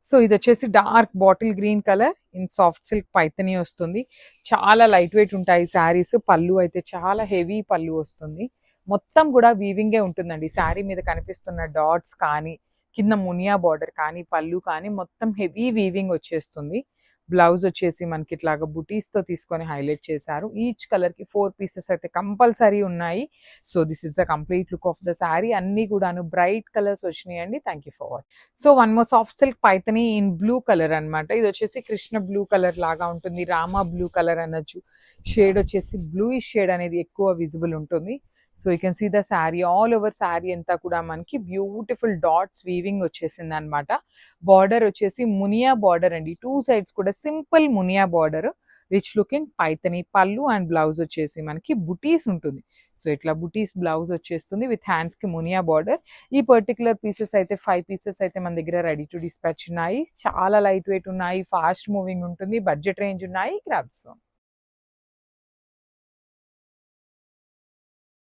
So ఇది వచ్చేసి dark bottle green colour in soft silk Paithani వస్తుంది. చాలా లైట్ వెయిట్ ఉంటాయి శారీస్. పళ్ళు అయితే చాలా హెవీ పళ్ళు వస్తుంది. మొత్తం కూడా వీవింగే ఉంటుందండి. శారీ మీద కనిపిస్తున్న డాట్స్ కానీ కింద మునియా బార్డర్ కానీ పళ్ళు కానీ మొత్తం హెవీ వీవింగ్ వచ్చేస్తుంది. బ్లౌజ్ వచ్చేసి మనకి ఇట్లాగా బుటీస్తో తీసుకొని హైలైట్ చేశారు. ఈచ్ కలర్కి 4 పీసెస్ అయితే కంపల్సరీ ఉన్నాయి. So this is the complete look of the sari. అన్నీ కూడాను బ్రైట్ కలర్స్ వచ్చినాయండి. Thank you for watch. So one more soft silk Paithani in blue colour అనమాట. ఇది వచ్చేసి కృష్ణ బ్లూ కలర్ లాగా ఉంటుంది. రామా బ్లూ కలర్ అనొచ్చు. షేడ్ వచ్చేసి బ్లూయిష్ షేడ్ అనేది ఎక్కువ విజిబుల్ ఉంటుంది. So you can see the sari all over sari అంతా కూడా మనకి బ్యూటిఫుల్ డాట్స్ వీవింగ్ వచ్చేసింది అనమాట. బార్డర్ వచ్చేసి మునియా బార్డర్ అండి. 2 సైడ్స్ కూడా simple Muniya border. Rich looking Paithani పళ్ళు అండ్ బ్లౌజ్ వచ్చేసి మనకి బుటీస్ ఉంటుంది. సో ఇట్లా బుటీస్ బ్లౌజ్ వచ్చేస్తుంది విత్ హ్యాండ్స్ కి మునియా బార్డర్. ఈ పర్టికులర్ పీసెస్ అయితే 5 పీసెస్ అయితే మన దగ్గర రెడీ టు డిస్పాచ్ ఉన్నాయి. చాలా లైట్ వెయిట్ ఉన్నాయి, ఫాస్ట్ మూవింగ్ ఉంటుంది, బడ్జెట్ రేంజ్ ఉన్నాయి. గ్రాబ్స్.